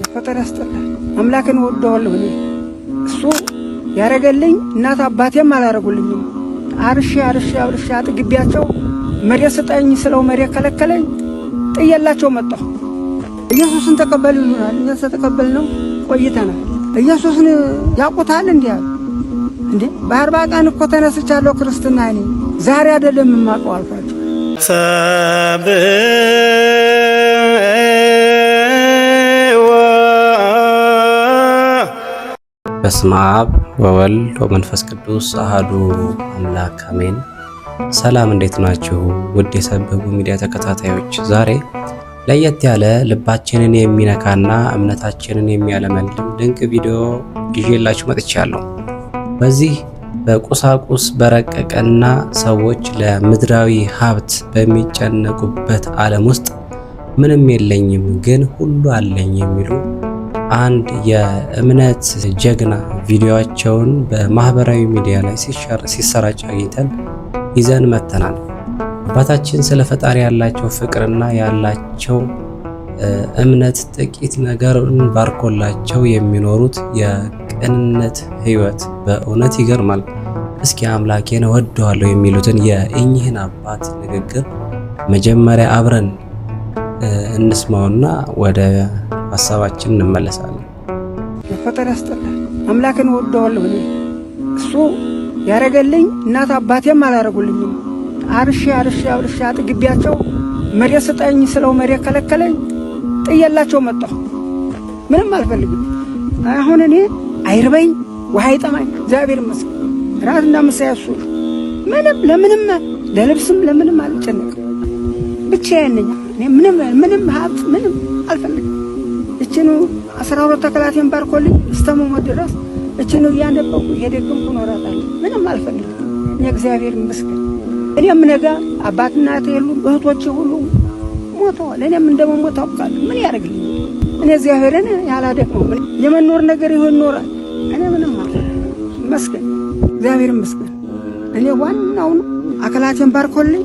ፈጠር ያስጠላል። አምላክን ወደዋለሁ እኔ እሱ ያረገልኝ እናት አባቴም አላረጉልኝም። አርሼ አጥግቢያቸው መሬት ስጠኝ ስለው መሬት ከለከለኝ። ጥየላቸው መጣሁ። ኢየሱስን ተቀበል ይሉናል። እኛ ተቀበልነው ቆይተናል። ኢየሱስን ያውቁታል እንዴ በ40 ቀን እኮ ተነስቻለሁ ክርስትና እኔ ዛሬ አይደለም የማውቀው አልኳቸው። በስመ አብ ወወልድ ወመንፈስ ቅዱስ አሐዱ አምላክ አሜን። ሰላም እንዴት ናችሁ? ውድ የሰብህቡ ሚዲያ ተከታታዮች፣ ዛሬ ለየት ያለ ልባችንን የሚነካና እምነታችንን የሚያለመልም ድንቅ ቪዲዮ ይዤላችሁ መጥቻለሁ። በዚህ በቁሳቁስ በረቀቀና ሰዎች ለምድራዊ ሀብት በሚጨነቁበት ዓለም ውስጥ ምንም የለኝም ግን ሁሉ አለኝ የሚሉ አንድ የእምነት ጀግና ቪዲዮአቸውን በማህበራዊ ሚዲያ ላይ ሲሰራጭ አግኝተን ይዘን መተናል። አባታችን ስለ ፈጣሪ ያላቸው ፍቅርና ያላቸው እምነት ጥቂት ነገርን ባርኮላቸው የሚኖሩት የቅንነት ህይወት በእውነት ይገርማል። እስኪ አምላኬን እወደዋለሁ የሚሉትን የእኚህን አባት ንግግር መጀመሪያ አብረን እንስማውና ወደ ሀሳባችን እንመለሳለን። ፈጠር ያስጠላል። አምላክን ወደዋለሁ እኔ እሱ ያረገልኝ እናት አባቴም አላረጉልኝም። አርሼ አጥግቢያቸው መሬት ስጠኝ ስለው መሬት ከለከለኝ። ጥየላቸው መጣሁ። ምንም አልፈልግም። አሁን እኔ አይርበኝ ውሃ አይጠማኝ እግዚአብሔር ይመስገን። ራስና መሳያሱ ምንም ለምንም ለልብስም ለምንም አልጨነቅም። ብቻዬን ነኝ። እኔ ምንም ሀብት ምንም አልፈልግም። እቺኑ 12 ተከላቴን ባርኮልኝ እስተመሞት ድረስ እቺኑ እያነበብኩ እየደገምኩ እኖራታለሁ። ምንም አልፈልግም። እኔ እግዚአብሔር ይመስገን። እኔም ነገ አባትና እናቴ የሉም፣ እህቶቼ ሁሉ ሞተዋል። እኔም እንደመሞት አውቃለሁ። ምን ያደርግልኝ? እኔ እግዚአብሔርን ያላደክመው የመኖር ነገር ይሆን ይኖራል። እኔ ምንም አልፈልግም። ይመስገን እግዚአብሔር ይመስገን። እኔ ዋናውን አካላቴን ባርኮልኝ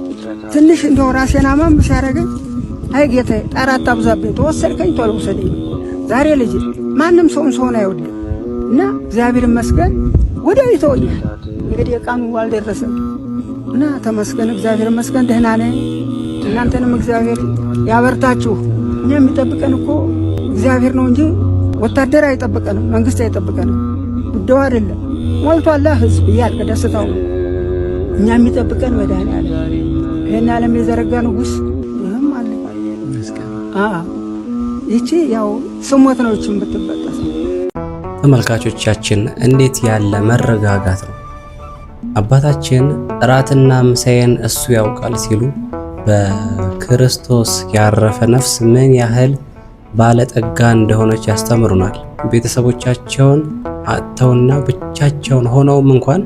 ትንሽ እንደው ራሴን አማም ሲያደርገኝ አይ ጌታዬ ጣራ አታብዛብኝ፣ ተወሰድከኝ ቶሎ ውሰደኝ። ዛሬ ልጅ ማንም ሰውን አይወድም እና እግዚአብሔር ይመስገን ወዲያው ይተወኛል። እንግዲህ ቀኑ አልደረሰም እና ተመስገን እግዚአብሔር ይመስገን ደህና ነኝ። እናንተንም እግዚአብሔር ያበርታችሁ። እኛ የሚጠብቀን እኮ እግዚአብሔር ነው እንጂ ወታደር አይጠብቀንም፣ መንግስት አይጠብቀንም። ጉዳዩ አይደለም ሞልቷል ህዝብ እያልክ ደስታው ነው። እኛ የሚጠብቀን መድኃኒዓለም ይህን ዓለም የዘረጋ ንጉሥ ይህም አለ። ይቺ ያው ስሞት ነው ይቺን ብትበጠስ። ተመልካቾቻችን እንዴት ያለ መረጋጋት ነው! አባታችን እራትና ምሳዬን እሱ ያውቃል ሲሉ በክርስቶስ ያረፈ ነፍስ ምን ያህል ባለጠጋ እንደሆነች ያስተምሩናል። ቤተሰቦቻቸውን አጥተውና ብቻቸውን ሆነውም እንኳን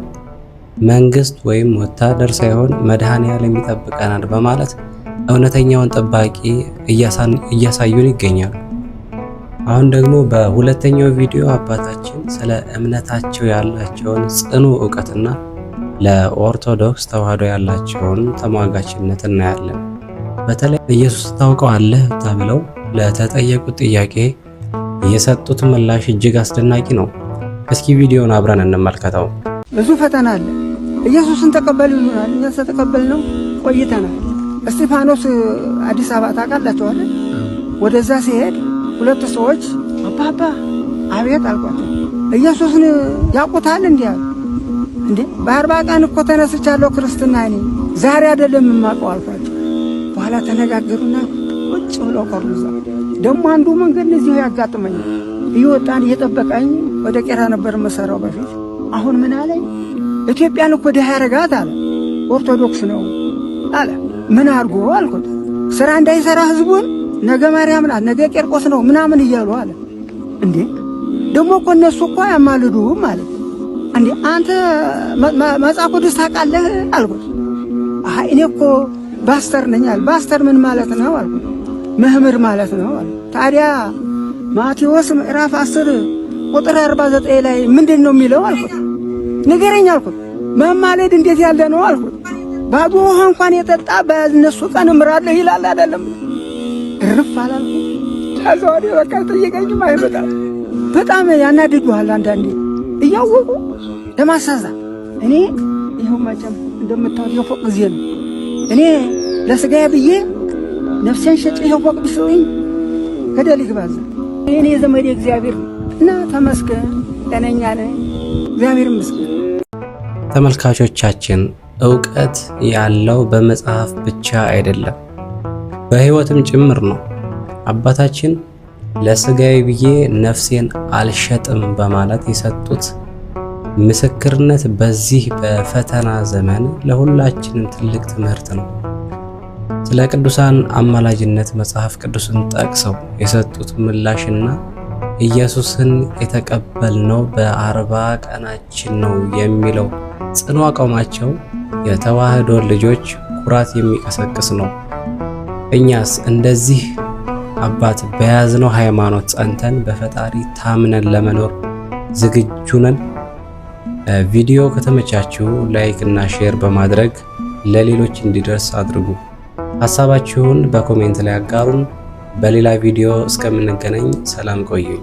መንግስት ወይም ወታደር ሳይሆን መድኃኒዓለም ይጠብቀናል በማለት እውነተኛውን ጠባቂ እያሳዩን ይገኛሉ። አሁን ደግሞ በሁለተኛው ቪዲዮ አባታችን ስለ እምነታቸው ያላቸውን ጽኑ ዕውቀትና ለኦርቶዶክስ ተዋህዶ ያላቸውን ተሟጋችነት እናያለን። በተለይ ኢየሱስ ታውቀዋለህ ተብለው ለተጠየቁት ጥያቄ የሰጡት ምላሽ እጅግ አስደናቂ ነው። እስኪ ቪዲዮውን አብረን እንመልከተው። ብዙ ፈተና አለ። ኢየሱስን ተቀበል ይሉናል። እኛ ተቀበልነው ቆይተናል። እስጢፋኖስ አዲስ አበባ ታውቃላችሁ አይደል? ወደዛ ሲሄድ ሁለት ሰዎች አባባ አቤት አልኳቸው። ኢየሱስን ያውቁታል እንዴ በ40 ቀን እኮ ተነስቻለሁ ክርስትና እኔ ዛሬ አይደለም የማውቀው አልኳቸው። በኋላ ተነጋገሩና ቁጭ ብለው ቀሩ። እዛ ደግሞ አንዱ መንገድ እዚሁ ያጋጥመኛል። እየወጣን እየጠበቀኝ ወደ ቄራ ነበር መሰራው በፊት። አሁን ምን አለኝ? ኢትዮጵያን እኮ ደሃ ያረጋት አለ። ኦርቶዶክስ ነው አለ። ምን አድርጎ አልኩት። ስራ እንዳይሰራ ህዝቡን ነገ ማርያም ናት ነገ ቄርቆስ ነው ምናምን እያሉ አለ። እንዴ ደግሞ እኮ እነሱ እኮ ያማልዱም አለ። እንዴ አንተ መጽሐፍ ቅዱስ ታውቃለህ አልኩት። አይ እኔ እኮ ባስተር ነኝ አለ። ባስተር ምን ማለት ነው አልኩት። መምህር ማለት ነው አለ። ታዲያ ማቴዎስ ምዕራፍ 10 ቁጥር 49 ላይ ምንድን ነው የሚለው አልኩት። ንገረኝ አልኩት። መማለድ እንዴት ያለ ነው አልኩት። ባዶ ውሃ እንኳን የጠጣ በእነሱ ቀን እምራለሁ ይላል አይደለም? እርፍ አላልኩት። ከዛ ወዲህ በቃ ጠየቀኝም አይመጣም። በጣም ያናድዱሃል አንዳንዴ እያወቁ ለማሳዛት። እኔ ይኸው መቼም እንደምታውቁ የፎቅ ጊዜ ነው። እኔ ለስጋዬ ብዬ ነፍሴን ሸጬ ይኸው ፎቅ ቢሰጡኝ ገደል ይግባዛ። እኔ ዘመዴ እግዚአብሔር እና ተመስገን ጤነኛ ነኝ፣ እግዚአብሔር ይመስገን። ተመልካቾቻችን ዕውቀት ያለው በመጽሐፍ ብቻ አይደለም በሕይወትም ጭምር ነው። አባታችን ለስጋዬ ብዬ ነፍሴን አልሸጥም በማለት የሰጡት ምስክርነት በዚህ በፈተና ዘመን ለሁላችንም ትልቅ ትምህርት ነው። ስለ ቅዱሳን አማላጅነት መጽሐፍ ቅዱስን ጠቅሰው የሰጡት ምላሽና ኢየሱስን የተቀበልነው በ40 ቀናችን ነው የሚለው ጽኑ አቋማቸው የተዋህዶ ልጆች ኩራት የሚቀሰቅስ ነው። እኛስ እንደዚህ አባት በያዝነው ሃይማኖት ጸንተን በፈጣሪ ታምነን ለመኖር ዝግጁ ነን? ቪዲዮ ከተመቻችሁ ላይክ እና ሼር በማድረግ ለሌሎች እንዲደርስ አድርጉ። ሐሳባችሁን በኮሜንት ላይ አጋሩን። በሌላ ቪዲዮ እስከምንገናኝ ሰላም ቆዩኝ።